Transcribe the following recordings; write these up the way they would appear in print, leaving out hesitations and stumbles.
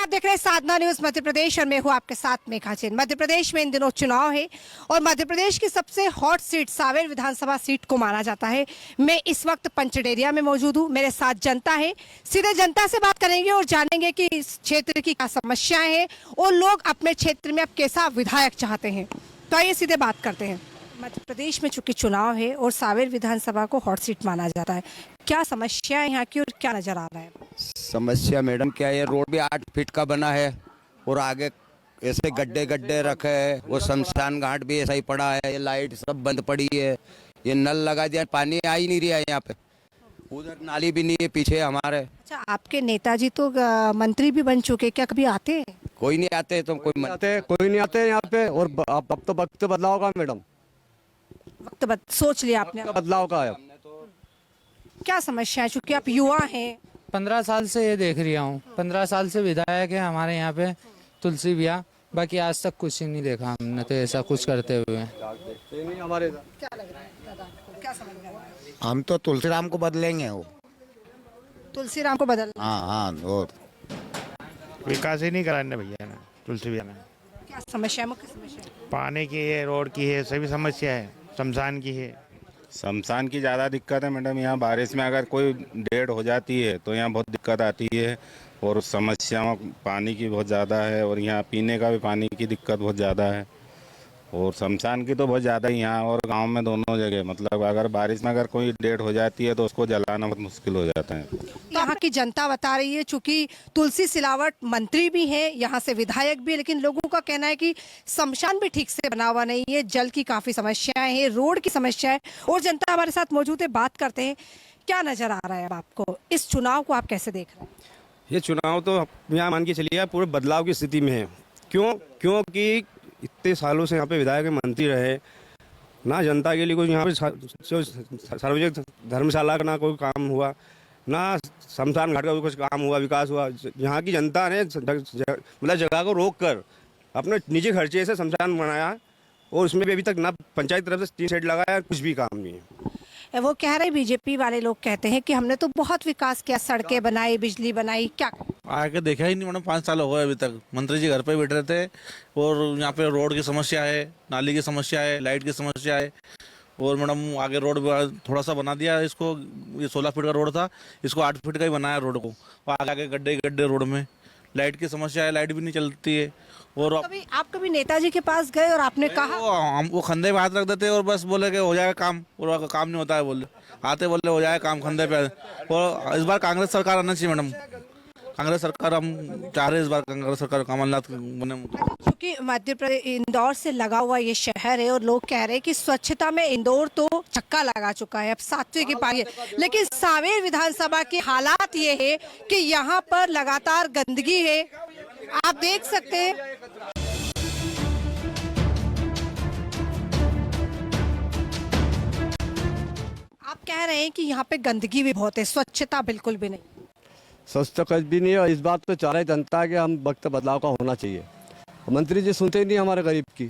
आप देख रहे हैं साधना न्यूज मध्य प्रदेश और मैं हूं आपके साथ मेघा जैन। मध्य प्रदेश में इन दिनों चुनाव है और मध्य प्रदेश की सबसे हॉट सीट सांवेर विधानसभा सीट को माना जाता है। मैं इस वक्त पंचडेरिया में मौजूद हूं। मेरे साथ जनता है, सीधे जनता से बात करेंगे और जानेंगे कि इस क्षेत्र की क्या समस्याएं हैं और लोग अपने क्षेत्र में अब कैसा विधायक चाहते हैं। तो आइए सीधे बात करते हैं। मध्य प्रदेश में चूंकि चुनाव है और सांवेर विधानसभा को हॉट सीट माना जाता है, क्या समस्या है यहाँ की और क्या नजर आ रहा है? समस्या मैडम क्या है, रोड भी 8 फीट का बना है और आगे ऐसे गड्ढे गड्ढे रखे हैं। वो शमशान घाट भी ऐसा ही पड़ा है। ये लाइट सब बंद पड़ी है। ये नल लगा दिया, पानी आ ही नहीं रहा है यहाँ पे। उधर नाली भी नहीं है पीछे हमारे। अच्छा, आपके नेताजी तो मंत्री भी बन चुके, क्या कभी आते हैं? कोई नहीं आते तो कोई नहीं आते यहाँ पे। और अब तो वक्त बदलाव का मैडम, वक्त सोच लिया आपने? बदलाव का है। क्या समस्या है? चूंकि आप युवा हैं। 15 साल से ये देख रहा हूँ। 15 साल से विधायक है हमारे यहाँ पे तुलसी भैया। बाकी आज तक कुछ ही नहीं देखा हमने तो ऐसा कुछ करते हुए। हमारे क्या लग रहा है दादा आपको? क्या समझ में आ रहा है? हम तो तुलसीराम को बदलेंगे। वो तुलसीराम को बदल? हाँ और विकास ही नहीं कराने भैया ने, तुलसी भैया ने। क्या समस्या है? मुख्य समस्या पानी की है, रोड की है, सभी समस्या है। शमशान की है। शमशान की ज़्यादा दिक्कत है मैडम। यहाँ बारिश में अगर कोई डेड हो जाती है तो यहाँ बहुत दिक्कत आती है। और समस्याओं पानी की बहुत ज़्यादा है और यहाँ पीने का भी पानी की दिक्कत बहुत ज़्यादा है। और शमशान की तो बहुत ज़्यादा ही यहाँ और गांव में दोनों जगह। मतलब अगर बारिश में अगर कोई डेड हो जाती है तो उसको जलाना बहुत मुश्किल हो जाता है। यहाँ की जनता बता रही है, चूंकि तुलसी सिलावट मंत्री भी है, यहाँ से विधायक भी है, लेकिन लोगों का कहना है कि शमशान भी ठीक से बना हुआ नहीं है, जल की काफी समस्याएं हैं, रोड की समस्या है। और जनता हमारे साथ मौजूद है, बात करते हैं। क्या नजर आ रहा है अब आपको? इस चुनाव को आप कैसे देख रहे हैं? ये चुनाव तो यहाँ मान के चलिए पूरे बदलाव की स्थिति में है। क्योंकि इतने सालों से यहाँ पे विधायक मंत्री रहे ना, जनता के लिए कोई यहाँ पे सार्वजनिक धर्मशाला का ना कोई काम हुआ, ना शमशान घाट का कोई कुछ काम हुआ, विकास हुआ। यहाँ की जनता ने मतलब जगह को रोक कर अपने निजी खर्चे से शमशान बनाया और उसमें भी अभी तक ना पंचायत तरफ से 3 शेड लगाया, कुछ भी काम नहीं है। वो कह रहे, बीजेपी वाले लोग कहते हैं कि हमने तो बहुत विकास किया, सड़कें बनाई, बिजली बनाई। क्या आके देखा ही नहीं मैडम। 5 साल हो गए अभी तक। मंत्री जी घर पे बैठ रहे थे और यहाँ पे रोड की समस्या है, नाली की समस्या है, लाइट की समस्या है। और मैडम आगे रोड थोड़ा सा बना दिया इसको। ये 16 फीट का रोड था, इसको 8 फीट का ही बनाया रोड को। और आगे गड्ढे गड्ढे रोड में। लाइट की समस्या है, लाइट भी नहीं चलती है। और आप कभी नेताजी के पास गए और आपने कहा? हम वो खंधे पे हाथ रख देते और बस बोले कि हो जाएगा काम, और काम नहीं होता है। बोले आते बोले हो जाएगा काम खंधे पे। और इस बार कांग्रेस सरकार आना चाहिए मैडम। कांग्रेस सरकार हम चाह रहे हैं इस बार कांग्रेस सरकार कमलनाथ बने। क्योंकि मध्य प्रदेश इंदौर से लगा हुआ ये शहर है और लोग कह रहे हैं कि स्वच्छता में इंदौर तो छक्का लगा चुका है, अब 7वें की पारी है। लेकिन सांवेर विधानसभा के हालात ये है कि यहाँ पर लगातार गंदगी है, आप देख सकते हैं। आप कह रहे हैं कि यहाँ पे गंदगी भी बहुत है, स्वच्छता बिल्कुल भी नहीं। स्वच्छता कुछ भी नहीं है और इस बात तो चाह रहे जनता है कि हम वक्त बदलाव का होना चाहिए। मंत्री जी सुनते ही नहीं हमारे गरीब की।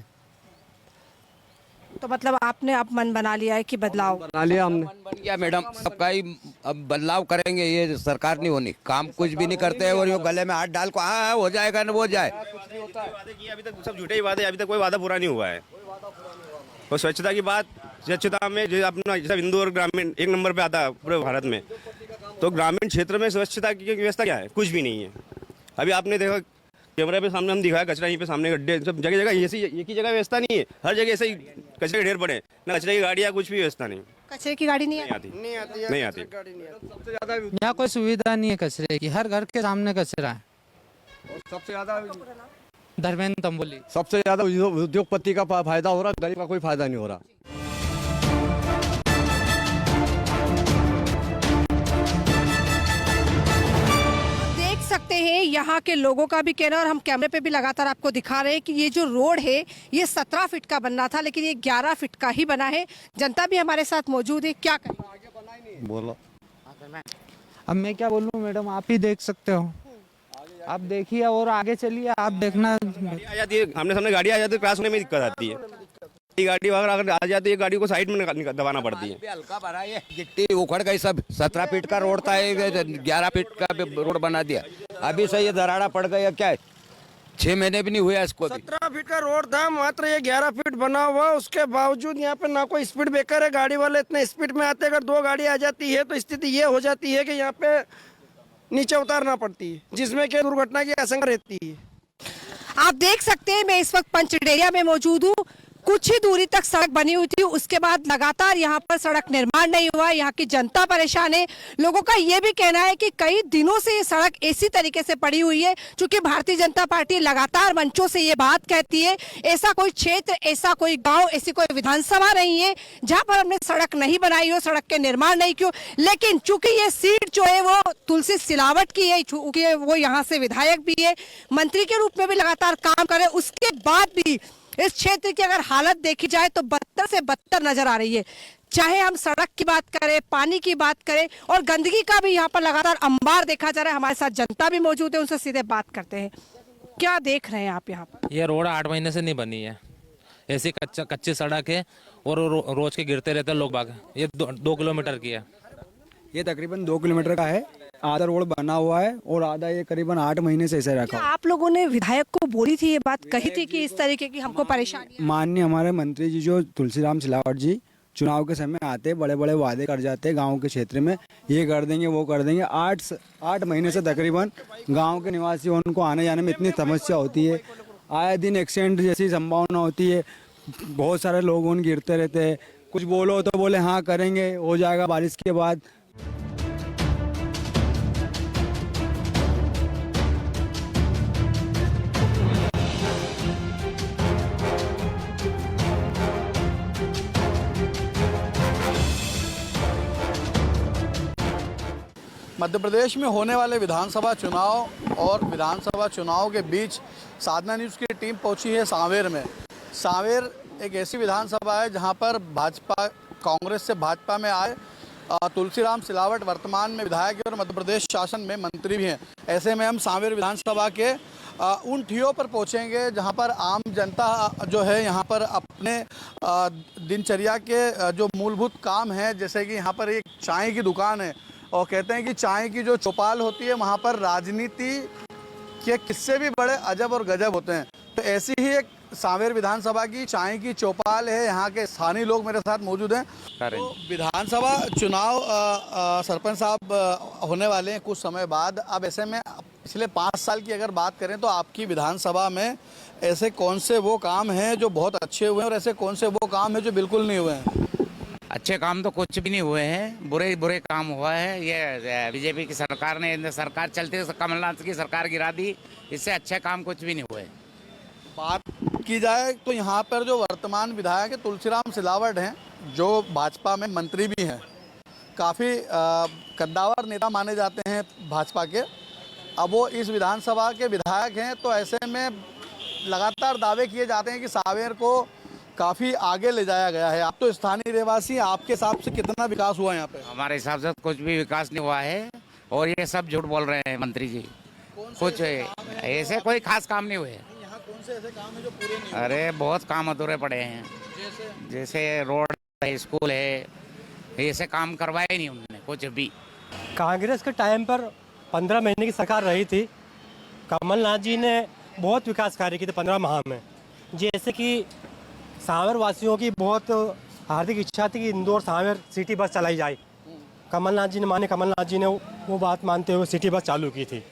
तो मतलब आपने अब मन बना लिया है कि बदलाव बना लिया हमने। बन गया मैडम। सबका ही अब बदलाव करेंगे। ये सरकार नहीं होनी, काम कुछ भी नहीं करते हैं और ये गले में हाथ डाल को हाँ हो जाएगा ना हो जाए। अभी तक सब झूठे ही वादे, अभी तक कोई वादा पूरा नहीं हुआ है। और स्वच्छता की बात, स्वच्छता में जो अपना जैसा इंदौर ग्रामीण 1 नंबर पे आता है पूरे भारत में, तो ग्रामीण क्षेत्र में स्वच्छता की व्यवस्था क्या है? कुछ भी नहीं है। अभी आपने देखा कैमरा पे सामने हम दिखाया, कचरा यहीं पे सामने गड्ढे, सब जगह जगह ऐसी एक ही जगह व्यवस्था नहीं है। हर जगह ऐसे ही कचरे के ढेर पड़े, ना कचरे की गाड़ियाँ, कुछ भी व्यवस्था नहीं। कचरे की गाड़ी नहीं आती। यहाँ कोई सुविधा नहीं है कचरे की। हर घर के सामने कचरा है। सबसे ज्यादा धर्मेंद्र तंबोली। सबसे ज्यादा उद्योगपति का फायदा हो रहा, गरीब का कोई फायदा नहीं हो रहा। सकते हैं यहाँ के लोगों का भी कहना, और हम कैमरे पे भी लगातार आपको दिखा रहे हैं कि ये जो रोड है ये 17 फीट का बनना था, लेकिन ये 11 फीट का ही बना है। जनता भी हमारे साथ मौजूद है। क्या करें? बोलो। अब मैं क्या बोलूँ मैडम, आप ही देख सकते हो। आप देखिए और आगे चलिए, आप देखना। आ जाती है, आमने सामने गाड़ी आ जाती है, क्रॉस होने में दिक्कत आती है। गाड़ी वगैरह अगर आ जाती है, गाड़ी को साइड में दबाना पड़ती है। हल्का भरा है, गिट्टी उखड़ गई सब। 17 फीट का रोड था, 11 फीट का रोड बना दिया। अभी से ये दराड़ा पड़ गया क्या है, 6 महीने भी नहीं हुआ इसको अभी। 17 फीट का रोड था, मात्र ये 11 फीट बना हुआ। उसके बावजूद यहाँ पे ना कोई स्पीड ब्रेकर है, गाड़ी वाले इतने स्पीड में आते हैं। अगर 2 गाड़ी आ जाती है तो स्थिति ये हो जाती है कि यहाँ पे नीचे उतारना पड़ती है, जिसमें कि दुर्घटना की आशंका रहती है। आप देख सकते हैं मैं इस वक्त पंचडेरिया में मौजूद हूँ। कुछ ही दूरी तक सड़क बनी हुई थी, उसके बाद लगातार यहाँ पर सड़क निर्माण नहीं हुआ। यहाँ की जनता परेशान है। लोगों का ये भी कहना है कि कई दिनों से ये सड़क इसी तरीके से पड़ी हुई है, क्योंकि भारतीय जनता पार्टी लगातार मंचों से ये बात कहती है ऐसा कोई क्षेत्र, ऐसा कोई गांव, ऐसी कोई विधानसभा नहीं है जहां पर हमने सड़क नहीं बनाई हो, सड़क के निर्माण नहीं किया। लेकिन चूंकि ये सीट जो है वो तुलसी सिलावट की है, चूंकि वो यहाँ से विधायक भी है, मंत्री के रूप में भी लगातार काम करे, उसके बाद भी इस क्षेत्र की अगर हालत देखी जाए तो बदतर से बदतर नजर आ रही है। चाहे हम सड़क की बात करें, पानी की बात करें, और गंदगी का भी यहाँ पर लगातार अंबार देखा जा रहा है। हमारे साथ जनता भी मौजूद है, उनसे सीधे बात करते हैं। क्या देख रहे हैं आप यहाँ पर? ये रोड 8 महीने से नहीं बनी है, ऐसी कच्ची सड़क है और रोज के गिरते रहते हैं लोग बाग। ये 2 किलोमीटर की है। ये तकरीबन 2 किलोमीटर का है। आधा रोड बना हुआ है और आधा ये करीबन 8 महीने से ऐसे रखा। आप लोगों ने विधायक को बोली थी, ये बात कही थी कि इस तरीके की हमको परेशानी? माननीय हमारे मंत्री जी जो तुलसीराम सिलावट जी चुनाव के समय आते, बड़े बड़े वादे कर जाते गांव के क्षेत्र में, ये कर देंगे वो कर देंगे। 8 महीने से तकरीबन गांव के निवासियों को आने जाने में इतनी समस्या होती है। आए दिन एक्सीडेंट जैसी संभावना होती है, बहुत सारे लोग उन गिरते रहते हैं। कुछ बोलो तो बोले हाँ करेंगे, हो जाएगा बारिश के बाद। मध्य प्रदेश में होने वाले विधानसभा चुनाव और विधानसभा चुनाव के बीच साधना न्यूज़ की टीम पहुंची है सांवेर में। सांवेर एक ऐसी विधानसभा है जहां पर भाजपा, कांग्रेस से भाजपा में आए तुलसीराम सिलावट वर्तमान में विधायक और मध्य प्रदेश शासन में मंत्री भी हैं। ऐसे में हम सांवेर विधानसभा के उन ठियों पर पहुंचेंगे जहां पर आम जनता जो है यहाँ पर अपने दिनचर्या के जो मूलभूत काम हैं, जैसे कि यहाँ पर एक चाय की दुकान है और कहते हैं कि चाय की जो चौपाल होती है वहाँ पर राजनीति के किस्से भी बड़े अजब और गजब होते हैं। तो ऐसी ही एक सांवेर विधानसभा की चाय की चौपाल है। यहाँ के स्थानीय लोग मेरे साथ मौजूद हैं। तो विधानसभा चुनाव सरपंच साहब होने वाले हैं कुछ समय बाद। अब ऐसे में पिछले 5 साल की अगर बात करें तो आपकी विधानसभा में ऐसे कौन से वो काम हैं जो बहुत अच्छे हुए हैं और ऐसे कौन से वो काम हैं जो बिल्कुल नहीं हुए हैं? अच्छे काम तो कुछ भी नहीं हुए हैं, बुरे काम हुआ है। ये बीजेपी की सरकार ने, सरकार चलती है, कमलनाथ की सरकार गिरा दी, इससे अच्छे काम कुछ भी नहीं हुए। बात की जाए तो यहाँ पर जो वर्तमान विधायक है तुलसीराम सिलावट हैं, जो भाजपा में मंत्री भी हैं, काफ़ी कद्दावर नेता माने जाते हैं भाजपा के। अब वो इस विधानसभा के विधायक हैं, तो ऐसे में लगातार दावे किए जाते हैं कि सांवेर को काफ़ी आगे ले जाया गया है। आप तो स्थानीय रहवासी, आपके हिसाब से कितना विकास हुआ यहाँ पे? हमारे हिसाब से कुछ भी विकास नहीं हुआ है और ये सब झूठ बोल रहे हैं मंत्री जी। कुछ ऐसे कोई खास काम नहीं हुए। यहाँ कौन से ऐसे काम है जो पूरे नहीं? अरे बहुत काम अधूरे पड़े हैं, जैसे रोड है, स्कूल है, ऐसे काम करवाए नहीं उन्होंने कुछ भी। कांग्रेस के टाइम पर 15 महीने की सरकार रही थी। कमलनाथ जी ने बहुत विकास कार्य किए थे 15 माह में। जैसे कि सांवेर वासियों की बहुत हार्दिक इच्छा थी कि इंदौर सांवेर सिटी बस चलाई जाए। कमलनाथ जी ने वो बात मानते हुए सिटी बस चालू की थी।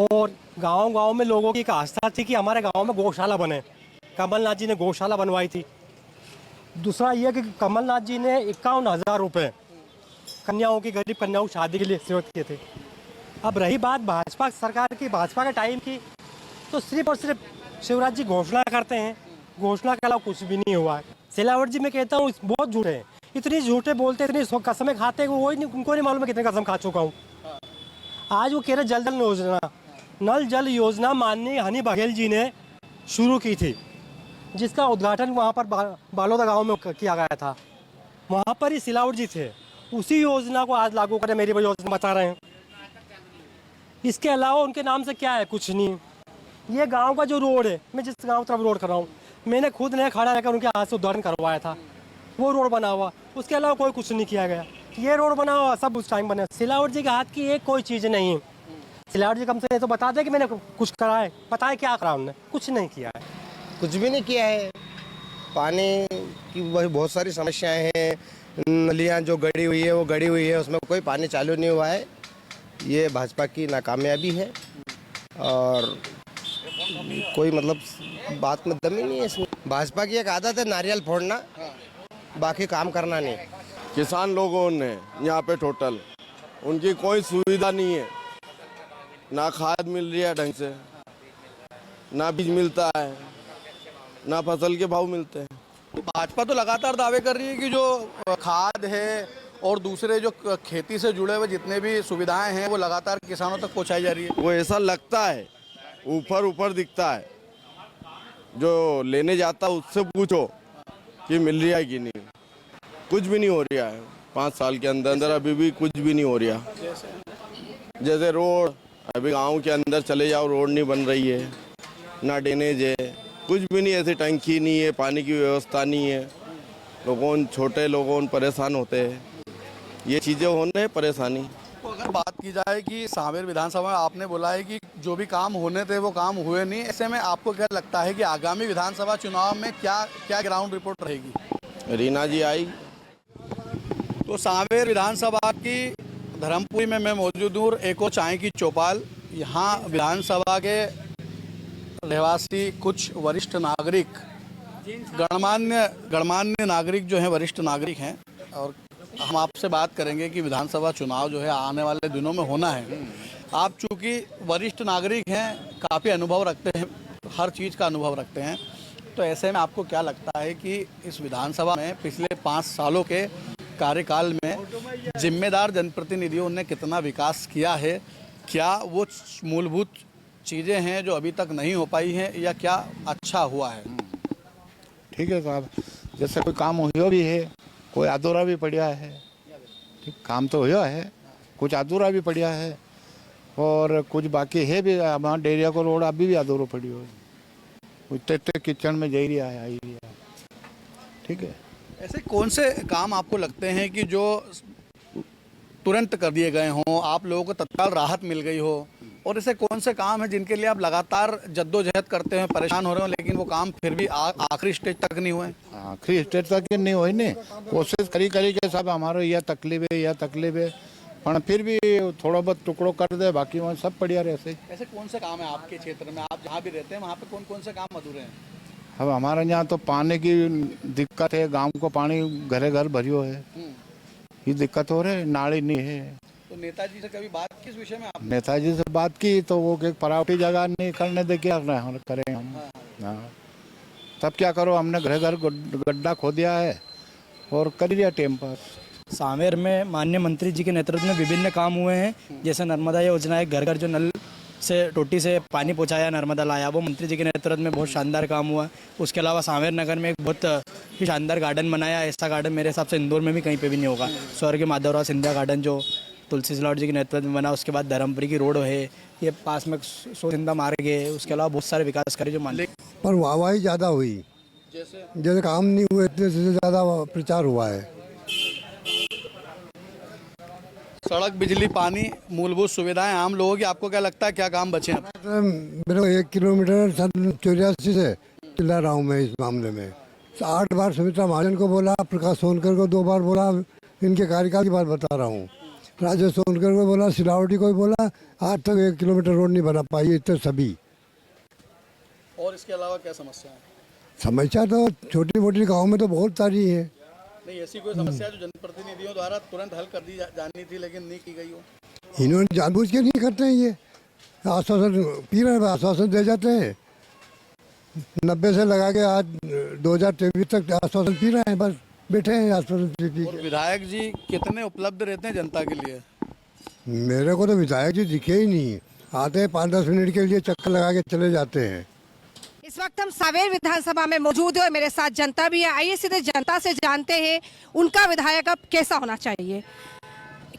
और गांव-गांव में लोगों की एक आस्था थी कि हमारे गांव में गौशाला बने। कमलनाथ जी ने गौशाला बनवाई थी। दूसरा ये कि कमलनाथ जी ने 51,000 रुपये कन्याओं की, गरीब कन्याओं की शादी के लिए सेवत किए थे। अब रही बात भाजपा सरकार की, भाजपा के टाइम की, तो सिर्फ और सिर्फ शिवराज जी घोषणा करते हैं, घोषणा के अलावा कुछ भी नहीं हुआ है। सिलावट जी मैं कहता हूँ बहुत झूठे हैं, इतने झूठे बोलते, इतनी कसमें खाते हैं, वो नहीं, उनको नहीं मालूम है कितने कसम खा चुका हूँ। आज वो कह रहे जल योजना, नल जल योजना माननीय हनी बघेल जी ने शुरू की थी, जिसका उद्घाटन वहाँ पर बालोदा गाँव में किया गया था। वहाँ पर ही सिलावट जी थे। उसी योजना को आज लागू करें मेरी योजना बता रहे हैं। इसके अलावा उनके नाम से क्या है? कुछ नहीं। ये गांव का जो रोड है, मैं जिस गांव तरफ रोड कर रहा हूँ, मैंने खुद ने खड़ा रहकर उनके हाथ से उद्घाटन करवाया था। वो रोड बना हुआ, उसके अलावा कोई कुछ नहीं किया गया। ये रोड बना हुआ सब उस टाइम बना। सिलावट जी के हाथ की एक कोई चीज़ नहीं है। सिलावट जी कम से तो बता दे कि मैंने कुछ करा है, पता है क्या करा हमने? कुछ नहीं किया है। कुछ भी नहीं किया है। पानी की बहुत सारी समस्याएं हैं, नलियाँ जो गड़ी हुई है वो गड़ी हुई है, उसमें कोई पानी चालू नहीं हुआ है। ये भाजपा की नाकामयाबी है और कोई मतलब बात में दम ही नहीं है इसमें। भाजपा की एक आदत है नारियल फोड़ना, बाकी काम करना नहीं। किसान लोगों ने यहाँ पे टोटल उनकी कोई सुविधा नहीं है, ना खाद मिल रही है ढंग से, ना बीज मिलता है, ना फसल के भाव मिलते हैं। तो भाजपा तो लगातार दावे कर रही है कि जो खाद है और दूसरे जो खेती से जुड़े हुए जितने भी सुविधाएं हैं वो लगातार किसानों तक पहुंचाई जा रही है। वो ऐसा लगता है, ऊपर दिखता है, जो लेने जाता है उससे पूछो कि मिल रहा है कि नहीं। कुछ भी नहीं हो रहा है 5 साल के अंदर अभी भी कुछ भी नहीं हो रहा। जैसे रोड, अभी गांव के अंदर चले जाओ रोड नहीं बन रही है, ना ड्रेनेज है, कुछ भी नहीं, ऐसी टंकी नहीं है, पानी की व्यवस्था नहीं है। छोटे लोगों परेशान होते हैं, ये चीज़ें होने परेशानी। तो अगर बात की जाए कि सांवेर विधानसभा में आपने बोला है कि जो भी काम होने थे वो काम हुए नहीं, ऐसे में आपको क्या लगता है कि आगामी विधानसभा चुनाव में क्या ग्राउंड रिपोर्ट रहेगी? रीना जी आई। तो सांवेर विधानसभा की धर्मपुरी में मैं मौजूद हूँ, एको चाय की चौपाल। यहाँ विधानसभा के रहवासी कुछ वरिष्ठ नागरिक, गणमान्य नागरिक जो हैं, वरिष्ठ नागरिक हैं, और हम आपसे बात करेंगे कि विधानसभा चुनाव जो है आने वाले दिनों में होना है। आप चूँकि वरिष्ठ नागरिक हैं, काफ़ी अनुभव रखते हैं, हर चीज़ का अनुभव रखते हैं, तो ऐसे में आपको क्या लगता है कि इस विधानसभा में पिछले 5 सालों के कार्यकाल में जिम्मेदार जनप्रतिनिधियों ने कितना विकास किया है? क्या वो मूलभूत चीज़ें हैं जो अभी तक नहीं हो पाई हैं, या क्या अच्छा हुआ है? ठीक है साहब, जैसे कोई काम हुआ भी है, कोई अधूरा भी पड़ा है। ठीक, काम तो हुआ है, कुछ अधूरा भी पड़ा है और कुछ बाकी है भी। हमारा डेरिया को रोड अभी भी अधूरा पड़ी हो, इतने किचन में जा रहा है, आई रही है। ठीक है, ऐसे कौन से काम आपको लगते हैं कि जो तुरंत कर दिए गए हों, आप लोगों को तत्काल राहत मिल गई हो, और ऐसे कौन से काम हैं जिनके लिए आप लगातार जद्दोजहद करते हैं, परेशान हो रहे हो, लेकिन वो काम फिर भी आखिरी स्टेज तक नहीं हुए? आखिरी स्टेज तक नहीं हुई ने, कोशिश करी के सब हमारे यह तकलीफ है, पर फिर भी थोड़ा बहुत टुकड़ो कर दे, बाकी वहाँ सब बढ़िया रहते। ऐसे कौन से काम है आपके क्षेत्र में, आप जहाँ भी रहते हैं वहाँ पे कौन कौन से काम अधूरे हैं? अब हमारे यहाँ तो पानी की दिक्कत है, गांव को पानी घरे घर भरियो है, ये दिक्कत हो रही है, नाली नहीं है। तो नेताजी से कभी बात किस विषय में? आप नेताजी से बात की तो वो एक प्राइवेटी जगह नहीं करने दे, क्या करें हम? हाँ, तब क्या करो, हमने घर घर गड्ढा खोदिया है और कर दिया टाइम पास। सांवेर में माननीय मंत्री जी के नेतृत्व में विभिन्न काम हुए हैं, जैसे नर्मदा योजना है, घर घर जो नल से टोटी से पानी पहुंचाया, नर्मदा लाया, वो मंत्री जी के नेतृत्व में बहुत शानदार काम हुआ। उसके अलावा सांवेर नगर में एक बहुत ही शानदार गार्डन बनाया, ऐसा गार्डन मेरे हिसाब से इंदौर में भी कहीं पे भी नहीं होगा। स्वर्गीय माधवराव सिंधिया गार्डन जो तुलसी सिलावट जी के नेतृत्व में बना, उसके बाद धर्मपुरी की रोड है, ये पास में सोसिंदा मार्ग है, उसके अलावा बहुत सारे विकास कार्य जो मान। पर वाहवाही ज़्यादा हुई, जैसे काम नहीं हुए इतने से ज़्यादा प्रचार हुआ है। सड़क, बिजली, पानी, मूलभूत सुविधाएं आम लोगों की, आपको क्या लगता है क्या काम बचे हैं? मेरे को 1 किलोमीटर 84 से चिल्ला रहा हूँ मैं इस मामले में। 8 बार सुमित्रा महाजन को बोला, प्रकाश सोनकर को 2 बार बोला, इनके कार्यकाल की बात बता रहा हूँ। राजेश सोनकर को बोला, सिलावटी को भी बोला, आज तक 1 किलोमीटर रोड नहीं बना पाई, इतने सभी। और इसके अलावा क्या समस्या है? समस्या तो छोटी मोटी गाँव में तो बहुत सारी है। नहीं, ऐसी कोई समस्या जो जनप्रतिनिधियों द्वारा तुरंत हल कर दी जानी थी लेकिन नहीं की गई हो? इन्होंने जानबूझ के नहीं करते हैं, ये आश्वासन पी रहे हैं, आश्वासन दे जाते हैं। 90 से लगा के आज 2023 तक आश्वासन पी रहे हैं, बस बैठे हैं आश्वासन पी। और विधायक जी कितने उपलब्ध रहते हैं जनता के लिए? मेरे को तो विधायक जी दिखे ही नहीं, आते हैं 5-10 मिनट के लिए, चक्कर लगा के चले जाते हैं। इस वक्त हम सांवेर विधानसभा में मौजूद है और मेरे साथ जनता भी है। आइए सीधे जनता से जानते हैं उनका विधायक अब कैसा होना चाहिए।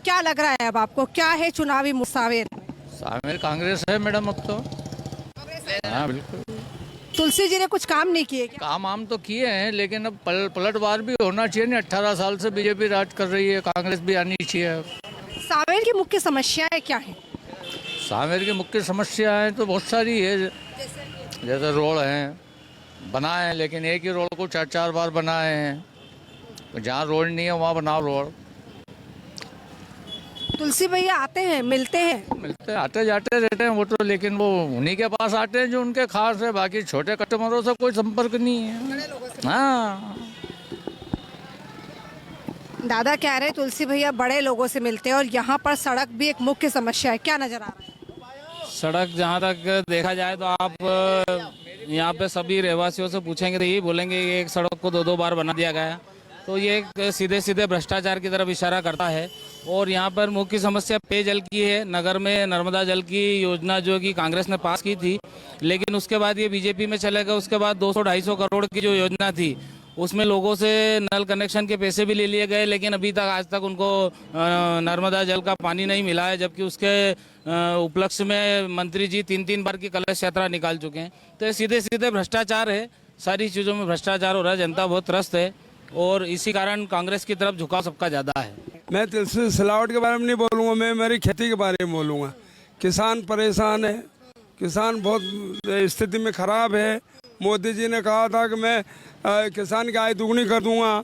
क्या लग रहा है अब आपको, क्या है चुनावी मुसावेर? सांवेर कांग्रेस है मैडम अब तो। हाँ बिल्कुल। तुलसी जी ने कुछ काम नहीं किए क्या? काम तो किए हैं, लेकिन अब पलटवार भी होना चाहिए ना। 18 साल से बीजेपी राज कर रही है, कांग्रेस भी आनी चाहिए। सांवेर की मुख्य समस्याएं क्या है? सांवेर की मुख्य समस्याएं तो बहुत सारी है, जैसे रोड हैं बनाए हैं, लेकिन एक ही रोड को 4-4 बार बनाए हैं। जहाँ रोड नहीं है वहाँ बनाओ रोड। तुलसी भैया आते हैं, मिलते हैं? मिलते आते जाते रहते हैं वो तो, लेकिन वो उन्हीं के पास आते हैं जो उनके खास है, बाकी छोटे कस्टमरों से कोई संपर्क नहीं है। हाँ, दादा कह रहे हैं तुलसी भैया बड़े लोगों से मिलते हैं और यहाँ पर सड़क भी एक मुख्य समस्या है, क्या नजर आ रहा है? सड़क जहाँ तक देखा जाए तो आप यहाँ पे सभी रहवासियों से पूछेंगे तो यही बोलेंगे कि एक सड़क को 2-2 बार बना दिया गया, तो ये एक सीधे सीधे भ्रष्टाचार की तरफ इशारा करता है। और यहाँ पर मुख्य समस्या पेयजल की है। नगर में नर्मदा जल की योजना जो कि कांग्रेस ने पास की थी, लेकिन उसके बाद ये बीजेपी में चले गए। उसके बाद 200-250 करोड़ की जो योजना थी उसमें लोगों से नल कनेक्शन के पैसे भी ले लिए गए, लेकिन अभी तक आज तक उनको नर्मदा जल का पानी नहीं मिला है, जबकि उसके उपलक्ष्य में मंत्री जी 3-3 बार की कलश यात्रा निकाल चुके हैं। तो ये सीधे सीधे भ्रष्टाचार है, सारी चीज़ों में भ्रष्टाचार हो रहा है। जनता बहुत त्रस्त है और इसी कारण कांग्रेस की तरफ झुकाव सबका ज़्यादा है। मैं तुलसी सिलावट के बारे में नहीं बोलूँगा, मैं मेरी खेती के बारे में बोलूँगा। किसान परेशान है, किसान बहुत स्थिति में ख़राब है। मोदी जी ने कहा था कि मैं किसान की आय दुगनी कर दूंगा,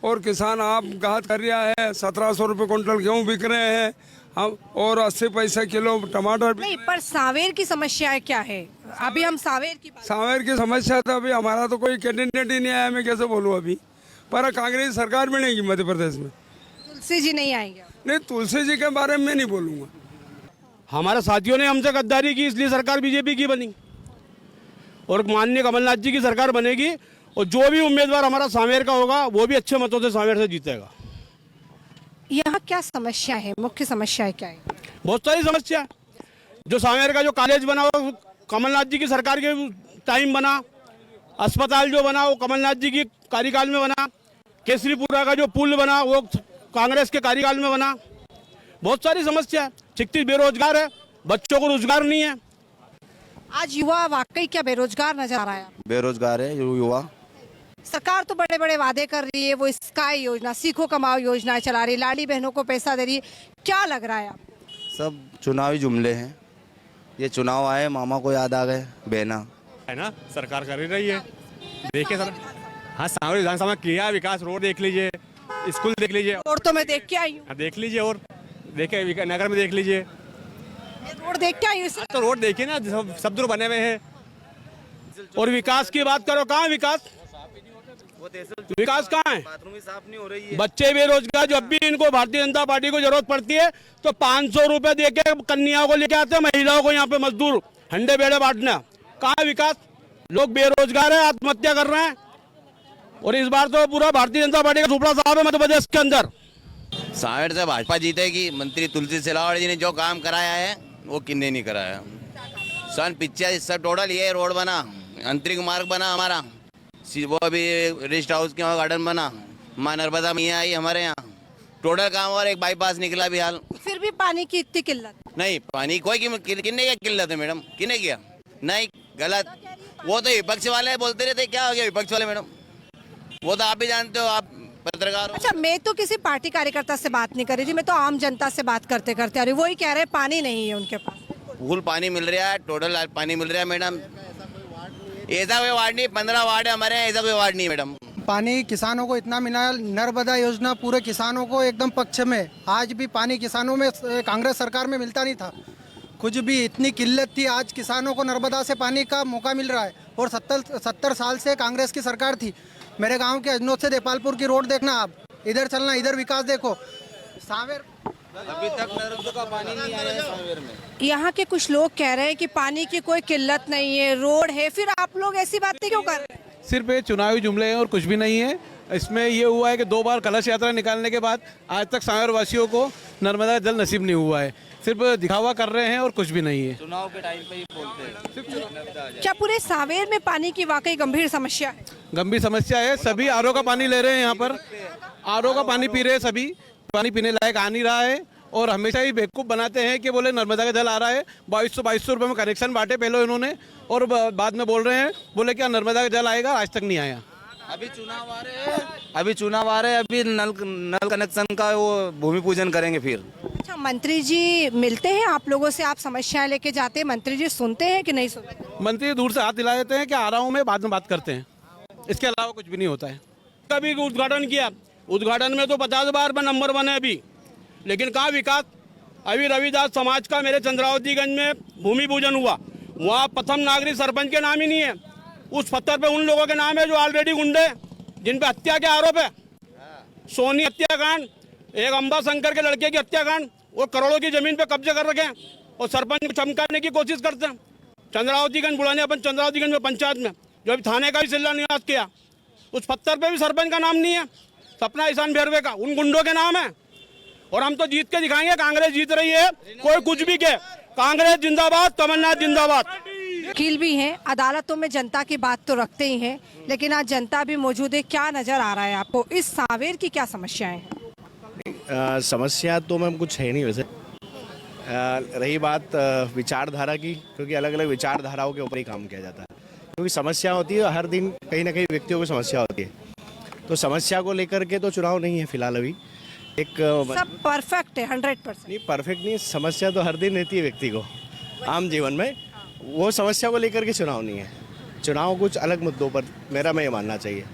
और किसान आप घात कर रहा है। 1700 रुपये कुंटल गेहूँ बिक रहे हैं हम, और 80 पैसे किलो टमाटर। नहीं, पर सांवेर की समस्या क्या है? अभी हम सांवेर की समस्या था। अभी हमारा तो कोई कैंडिडेट ही नहीं आया, मैं कैसे बोलूँ अभी। पर कांग्रेस सरकार बनेगी मध्य प्रदेश में। तुलसी जी नहीं आएंगे? नहीं, तुलसी जी के बारे में मैं नहीं बोलूँगा। हमारे साथियों ने हमसे गद्दारी की, इसलिए सरकार बीजेपी की बनी, और माननीय कमलनाथ जी की सरकार बनेगी, और जो भी उम्मीदवार हमारा सांवेर का होगा वो भी अच्छे मतों से सांवेर से जीतेगा। यहाँ क्या समस्या है, मुख्य समस्या है क्या है? बहुत सारी समस्या। जो सांवेर का जो कॉलेज बना वो कमलनाथ जी की सरकार के टाइम बना, अस्पताल जो बना वो कमलनाथ जी की कार्यकाल में बना, केसरीपुरा का जो पुल बना वो कांग्रेस के कार्यकाल में बना। बहुत सारी समस्या है। चिकती बेरोजगार है, बच्चों को रोजगार नहीं है। आज युवा वाकई क्या बेरोजगार नजर आ रहा है? बेरोजगार है युवा। सरकार तो बड़े बड़े वादे कर रही है, वो स्काई योजना, सीखो कमाओ योजना चला रही, लाड़ी बहनों को पैसा दे रही है, क्या लग रहा है आपको? सब चुनावी जुमले हैं। ये चुनाव आए, मामा को याद आ गए, बहना है ना, सरकार कर ही रही है। देखिए सर, हाँ सांवेर विधानसभा किया विकास, रोड देख लीजिए, स्कूल देख लीजिए। रोड तो मैं देख के आई हूँ। देख लीजिए, और देखे नगर में देख लीजिए, रोड देख के आई हूँ। तो रोड देखिए ना, सब दूर बने हुए हैं। और विकास की बात करो, कहाँ विकास? विकास कहाँ है? साफ नहीं हो रही है। बच्चे बेरोजगार, जब भी इनको भारतीय जनता पार्टी को जरूरत पड़ती है तो 500 रुपए देके कन्याओं को लेके आते हैं, महिलाओं को यहाँ पे मजदूर हंडे बेड़े बांटना। कहाँ विकास? लोग बेरोजगार है, आत्महत्या कर रहे हैं, और इस बार तो पूरा भारतीय जनता पार्टी का सुपड़ा साहब है मध्य प्रदेश के अंदर। सांवेर से भाजपा जीतेगी। मंत्री तुलसी सिलावट जी ने जो काम कराया है वो किन्ने नहीं कराया। सन 85 सब टोटल ये रोड बना, अंतरिक्ष मार्ग बना हमारा, वो अभी रेस्ट हाउस के वहाँ गार्डन बना, माँ नर्मदा मैया आई हमारे यहाँ, टोटल काम। और एक बाईपास निकला भी हाल। फिर भी पानी की इतनी किल्लत नहीं, पानी कोई किन्ने क्या किल्लत है मैडम? किन्ने किया? नहीं, गलत। वो तो विपक्ष वाले बोलते रहते, क्या हो गया विपक्ष वाले मैडम? वो तो आप भी जानते हो, आप पत्रकार हो। अच्छा, मैं तो किसी पार्टी कार्यकर्ता से बात नहीं कर रही थी, मैं तो आम जनता से बात करते करते आ रही हूँ। वही कह रहे हैं पानी नहीं है उनके पास। फुल पानी मिल रहा है, टोटल पानी मिल रहा है मैडम। ऐसा कोई वार्ड नहीं, 15 वार्ड है हमारे यहाँ, ऐसा कोई वार्ड नहीं है मैडम। पानी किसानों को इतना मिला, नर्मदा योजना पूरे किसानों को एकदम पक्ष में। आज भी पानी किसानों में कांग्रेस सरकार में मिलता नहीं था, कुछ भी इतनी किल्लत थी। आज किसानों को नर्मदा से पानी का मौका मिल रहा है, और 70 साल से कांग्रेस की सरकार थी। मेरे गांव के अजनौद से देपालपुर की रोड देखना, आप इधर चलना, इधर विकास देखो। सांवेर अभी तक नर्मदा का पानी नहीं आया है सांवेर में। यहाँ के कुछ लोग कह रहे हैं कि पानी की कोई किल्लत नहीं है, रोड है, फिर आप लोग ऐसी बातें क्यों कर रहे हैं? सिर्फ ये चुनावी जुमले हैं और कुछ भी नहीं है। इसमें ये हुआ है कि 2 बार कलश यात्रा निकालने के बाद आज तक सांवेर वासियों को नर्मदा जल नसीब नहीं हुआ है। सिर्फ दिखावा कर रहे हैं और कुछ भी नहीं है। चुनाव के टाइम पे ही बोलते हैं। क्या पूरे सांवेर में पानी की वाकई गंभीर समस्या है? गंभीर समस्या है। सभी आरओ का पानी ले रहे हैं, यहाँ पर आरओ का पानी पी रहे हैं, सभी पानी पीने लायक आ नहीं रहा है। और हमेशा ही बेवकूफ़ बनाते हैं कि बोले नर्मदा का जल आ रहा है, 2200 रुपये में कनेक्शन बांटे पहले इन्होंने, और बाद में बोल रहे हैं बोले क्या नर्मदा का जल आएगा, आज तक नहीं आया। अभी चुनाव आ रहे हैं, अभी नल कनेक्शन का वो भूमि पूजन करेंगे फिर। अच्छा, मंत्री जी मिलते हैं आप लोगों से, आप समस्याएं लेके जाते हैं, मंत्री जी सुनते हैं कि नहीं सुनते? मंत्री दूर से हाथ दिला देते हैं कि आ रहा हूँ मैं, बाद में बात करते हैं, इसके अलावा कुछ भी नहीं होता है। कभी उद्घाटन किया, उद्घाटन में तो 50 बार में नंबर 1 है अभी, लेकिन कहाँ विकास? अभी रविदास समाज का मेरे चंद्रावतीगंज में भूमि पूजन हुआ, वहाँ प्रथम नागरिक सरपंच के नाम ही नहीं है। उस पत्थर पे उन लोगों के नाम है जो ऑलरेडी गुंडे, जिन पे हत्या के आरोप है। सोनी हत्याकांड, एक अंबा शंकर के लड़के की हत्याकांड, वो करोड़ों की जमीन पे कब्जे कर रखे हैं और सरपंच को चमकाने की कोशिश करते हैं। चंद्रावतीगंज बुलाने अपन चंद्रावतीगंज में पंचायत में जो अभी थाने का भी शिलान्यास किया, उस पत्थर पे भी सरपंच का नाम नहीं है, सपना ईशान भैरवे का, उन गुंडों के नाम है। और हम तो जीत के दिखाएंगे, कांग्रेस जीत रही है, कोई कुछ भी कहे, कांग्रेस जिंदाबाद, कमलनाथ जिंदाबाद। वकील भी हैं, अदालतों में जनता की बात तो रखते ही हैं, लेकिन आज जनता भी मौजूद है। क्या नजर आ रहा है आपको, इस सांवेर की क्या समस्याएं हैं? समस्या तो मैम कुछ है नहीं वैसे। रही बात विचारधारा की, क्योंकि अलग अलग विचारधाराओं के ऊपर ही काम किया जाता है, क्योंकि समस्या होती है हर दिन, कहीं ना कहीं व्यक्तियों को समस्या होती है। तो समस्या को लेकर के तो चुनाव नहीं है फिलहाल अभी। एक सब परफेक्ट है 100%? नहीं, परफेक्ट नहीं, समस्या तो हर दिन रहती है व्यक्ति को आम जीवन में, वो समस्या को लेकर के चुनाव नहीं है। चुनाव कुछ अलग मुद्दों पर मेरा मैं ये मानना चाहिए।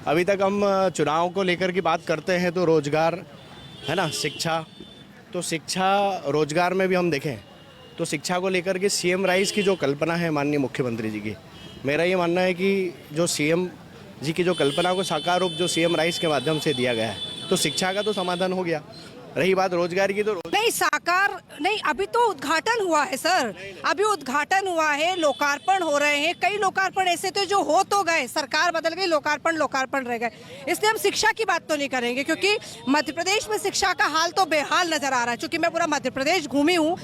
अभी तक हम चुनाव को लेकर की बात करते हैं तो रोजगार है ना, शिक्षा, तो शिक्षा रोजगार में भी हम देखें तो शिक्षा को लेकर के सीएम राइज की जो कल्पना है माननीय मुख्यमंत्री जी की, मेरा ये मानना है कि जो सीएम जी की जो कल्पना को साकार रूप जो सीएम राइज के माध्यम से दिया गया है, तो शिक्षा का तो समाधान हो गया। रही बात रोजगार की, तो नहीं, साकार नहीं, अभी तो उद्घाटन हुआ है सर, अभी उद्घाटन हुआ है, लोकार्पण हो रहे हैं। कई लोकार्पण ऐसे थे जो हो तो गए, सरकार बदल गई, लोकार्पण रह गए। इसलिए हम शिक्षा की बात तो नहीं करेंगे, क्योंकि मध्य प्रदेश में शिक्षा का हाल तो बेहाल नजर आ रहा है। चूंकि मैं पूरा मध्य प्रदेश घूमी हूँ,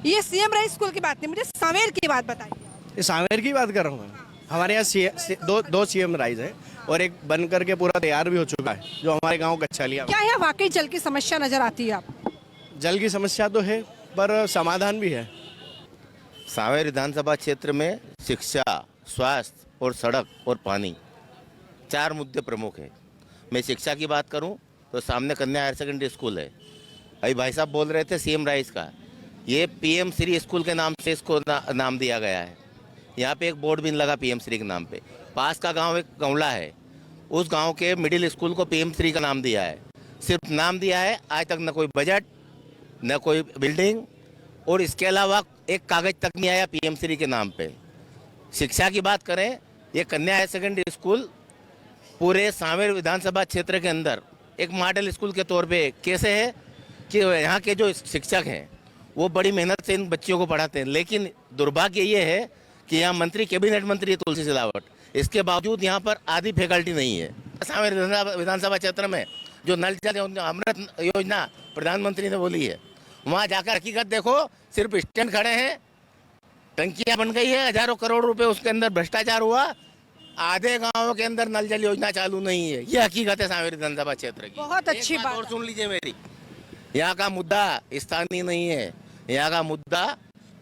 ये सीएम राइज स्कूल की बात नहीं, मुझे सांवेर की बात बताइए। सांवेर की बात कर रहा हूँ। हमारे यहाँ दो सीएम राइज है और एक बन करके पूरा तैयार भी हो चुका है, जो हमारे गांव कच्छालिया। क्या यहाँ वाकई जल की समस्या नजर आती है आप? जल की समस्या तो है, पर समाधान भी है। सांवेर विधानसभा क्षेत्र में शिक्षा, स्वास्थ्य और सड़क और पानी 4 मुद्दे प्रमुख हैं। मैं शिक्षा की बात करूं तो सामने कन्या हायर सेकेंडरी स्कूल है। अभी भाई साहब बोल रहे थे सीएम राइज का, ये पीएम श्री स्कूल के नाम से इसको नाम दिया गया है। यहाँ पे एक बोर्ड भी लगा पीएम श्री के नाम पे। पास का गांव एक गौला है, उस गांव के मिडिल स्कूल को पीएम श्री का नाम दिया है। सिर्फ नाम दिया है, आज तक न कोई बजट, न कोई बिल्डिंग, और इसके अलावा एक कागज तक नहीं आया पीएम श्री के नाम पे। शिक्षा की बात करें, ये कन्या हायर सेकेंडरी स्कूल पूरे सांवेर विधानसभा क्षेत्र के अंदर एक मॉडल स्कूल के तौर पे कैसे है कि यहाँ के जो शिक्षक हैं वो बड़ी मेहनत से इन बच्चियों को पढ़ाते हैं, लेकिन दुर्भाग्य ये है कि यहाँ मंत्री, कैबिनेट मंत्री है तुलसी सिलावट, इसके बावजूद यहाँ पर आधी फैकल्टी नहीं है। सांवेर विधानसभा क्षेत्र में जो नल जल अमृत योजना प्रधानमंत्री ने बोली है, वहाँ जाकर हकीकत देखो, सिर्फ स्टैंड खड़े हैं, टंकियाँ बन गई है, हजारों करोड़ रुपए उसके अंदर भ्रष्टाचार हुआ, आधे गांवों के अंदर नल जल योजना चालू नहीं है। ये हकीकत है सांवेर विधानसभा क्षेत्र की। बहुत अच्छी बात और सुन लीजिए मेरी, यहाँ का मुद्दा स्थानीय नहीं है, यहाँ का मुद्दा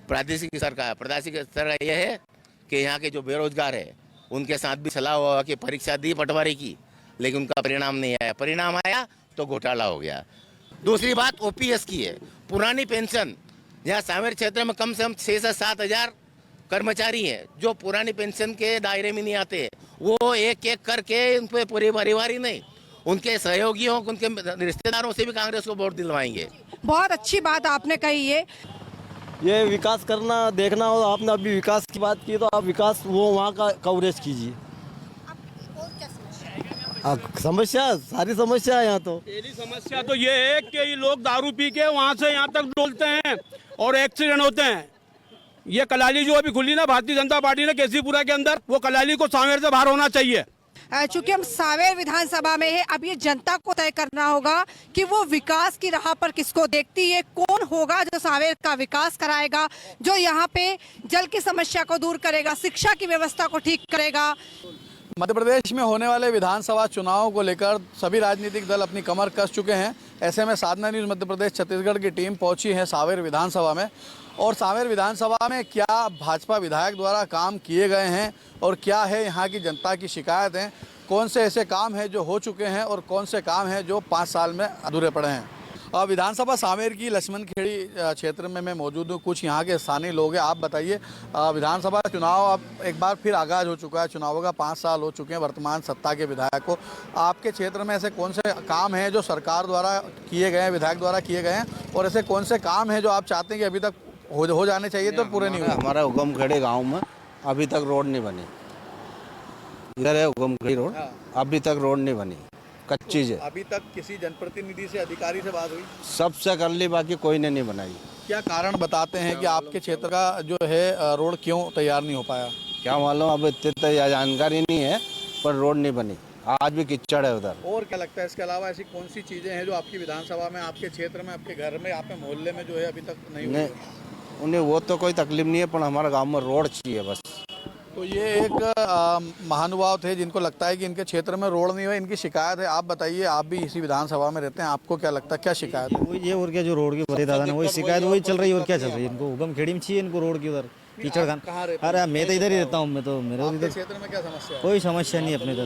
प्रादेशिक स्तर का है। प्रादेशिक स्तर का यह है कि यहाँ के जो बेरोजगार है उनके साथ भी सलाह हुआ कि परीक्षा दी पटवारी की, लेकिन उनका परिणाम नहीं आया। परिणाम आया तो घोटाला हो गया। दूसरी बात ओपीएस की है, पुरानी पेंशन, यहाँ सांवेर क्षेत्र में कम से कम 6 से 7 हज़ार कर्मचारी हैं जो पुरानी पेंशन के दायरे में नहीं आते। वो एक एक करके उन पर पूरे परिवार ही नहीं, उनके सहयोगियों, उनके रिश्तेदारों से भी कांग्रेस को वोट दिलवाएंगे। बहुत अच्छी बात आपने कही है। ये विकास करना देखना हो, आपने अभी विकास की बात की तो आप विकास वो वहाँ का कवरेज कीजिए। समस्या, सारी समस्या है यहाँ तो। पहली समस्या तो ये है कि ये लोग दारू पी के वहाँ से यहाँ तक डोलते हैं और एक्सीडेंट होते हैं। ये कलाली जो अभी खुली ना भारतीय जनता पार्टी ने केसीपुरा के अंदर, वो कलाली को सांवेर से बाहर होना चाहिए। चूंकि हम सांवेर विधानसभा में है, अब ये जनता को तय करना होगा कि वो विकास की राह पर किसको देखती है, कौन होगा जो सांवेर का विकास कराएगा, जो यहाँ पे जल की समस्या को दूर करेगा, शिक्षा की व्यवस्था को ठीक करेगा। मध्य प्रदेश में होने वाले विधानसभा चुनाव को लेकर सभी राजनीतिक दल अपनी कमर कस चुके हैं। ऐसे में साधना न्यूज़ मध्य प्रदेश छत्तीसगढ़ की टीम पहुंची है सांवेर विधानसभा में, और सांवेर विधानसभा में क्या भाजपा विधायक द्वारा काम किए गए हैं और क्या है यहाँ की जनता की शिकायत हैं, कौन से ऐसे काम हैं जो हो चुके हैं और कौन से काम हैं जो 5 साल में अधूरे पड़े हैं। विधानसभा सांवेर की लक्ष्मण खेड़ी क्षेत्र में मैं मौजूद हूँ। कुछ यहाँ के स्थानीय लोग हैं। आप बताइए, विधानसभा चुनाव अब एक बार फिर आगाज हो चुका है। चुनावों का 5 साल हो चुके हैं वर्तमान सत्ता के विधायक को। आपके क्षेत्र में ऐसे कौन से काम हैं जो सरकार द्वारा किए गए हैं, विधायक द्वारा किए गए हैं, और ऐसे कौन से काम हैं जो आप चाहते हैं कि अभी तक हो जाने चाहिए तो पूरे नहीं हुए? हमारा उगम खेड़े गाँव में अभी तक रोड नहीं बनी। इधर है उगम खेड़ी रोड, अभी तक रोड नहीं बनी, कच्ची है। अभी तक किसी जनप्रतिनिधि से, अधिकारी से बात हुई? सबसे कर ली, बाकी कोई ने नहीं बनाई। क्या कारण बताते हैं कि आपके क्षेत्र का जो है रोड क्यों तैयार नहीं हो पाया? क्या मालूम, अब इतनी जानकारी नहीं है, पर रोड नहीं बनी। आज भी कीचड़ है उधर। और क्या लगता है इसके अलावा ऐसी कौन सी चीजें हैं जो आपकी विधानसभा में, आपके क्षेत्र में, आपके घर में, आपके मोहल्ले में जो है अभी तक नहीं हुई? उन्हें वो तो कोई तकलीफ नहीं है, पर हमारे गाँव में रोड चाहिए बस। तो ये एक महानुभाव थे जिनको लगता है कि इनके क्षेत्र में रोड नहीं हुआ, इनकी शिकायत है। आप बताइए, आप भी इसी विधानसभा में रहते हैं, आपको क्या लगता है, क्या शिकायत है? वही ये और क्या, जो रोड की बड़े दादा ने वही शिकायत वही चल रही है, और क्या चल रही है? इनको उगम खेड़ी में चाहिए, इनको रोड की उधर कीचड़ खान। अरे मैं तो इधर ही रहता हूँ, मैं तो मेरे इधर क्षेत्र में क्या समस्या है? कोई समस्या नहीं अपने इधर।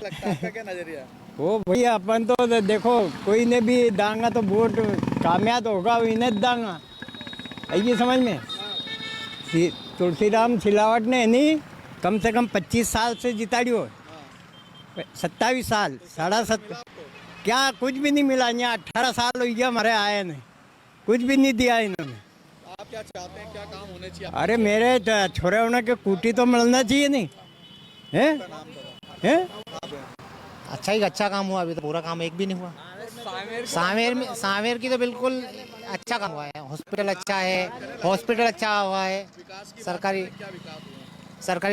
लगता है आपका क्या नजरिया? वो भैया अपन तो देखो, कोई ने भी दांगा तो वोट कामयाब होगा, इन्हें दांगा ये समझ में। तुलसीराम सिलावट ने नहीं कम से कम 25 साल से जिताड़ियो, 27 साल 7.5 क्या कुछ भी नहीं मिला। यहाँ 18 साल हो गया हमारे आए ने, कुछ भी नहीं दिया इन्होंने। आप क्या चाहते हैं, क्या काम होने चाहिए? अरे मेरे छोरे होने के कूटी तो मिलना चाहिए नहीं है? अच्छा काम हुआ, अभी तो पूरा काम एक भी नहीं हुआ। सांवेर की तो बिल्कुल अच्छा काम हुआ है। हॉस्पिटल अच्छा है, हॉस्पिटल अच्छा हुआ है, सरकारी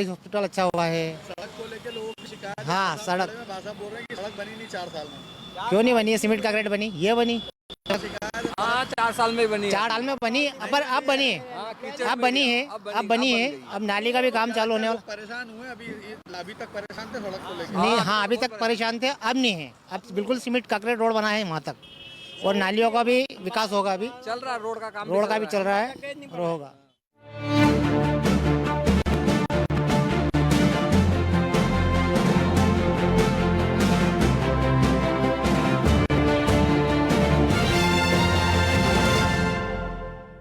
हॉस्पिटल अच्छा हुआ है। सड़क को लेकर लोगों की शिकायत। हाँ, सड़क भाषा बोल रहे हैं कि सड़क बनी नहीं 4 साल में। क्यों नहीं बनी है? सीमेंट का ग्रेड बनी, ये बनी। हाँ, 4 साल में बनी। 4 साल में बनी, पर अब बनी है, अब बनी है। अब नाली का भी काम चालू होने वाला। परेशान हुए अभी तक परेशान थे सड़क को लेकर? नहीं, हाँ अभी तक परेशान थे, अब नहीं है। अब बिल्कुल सीमेंट कांक्रीट रोड बना है वहाँ तक, और नालियों का भी विकास होगा। अभी चल रहा है, रोड का काम भी चल रहा है और होगा।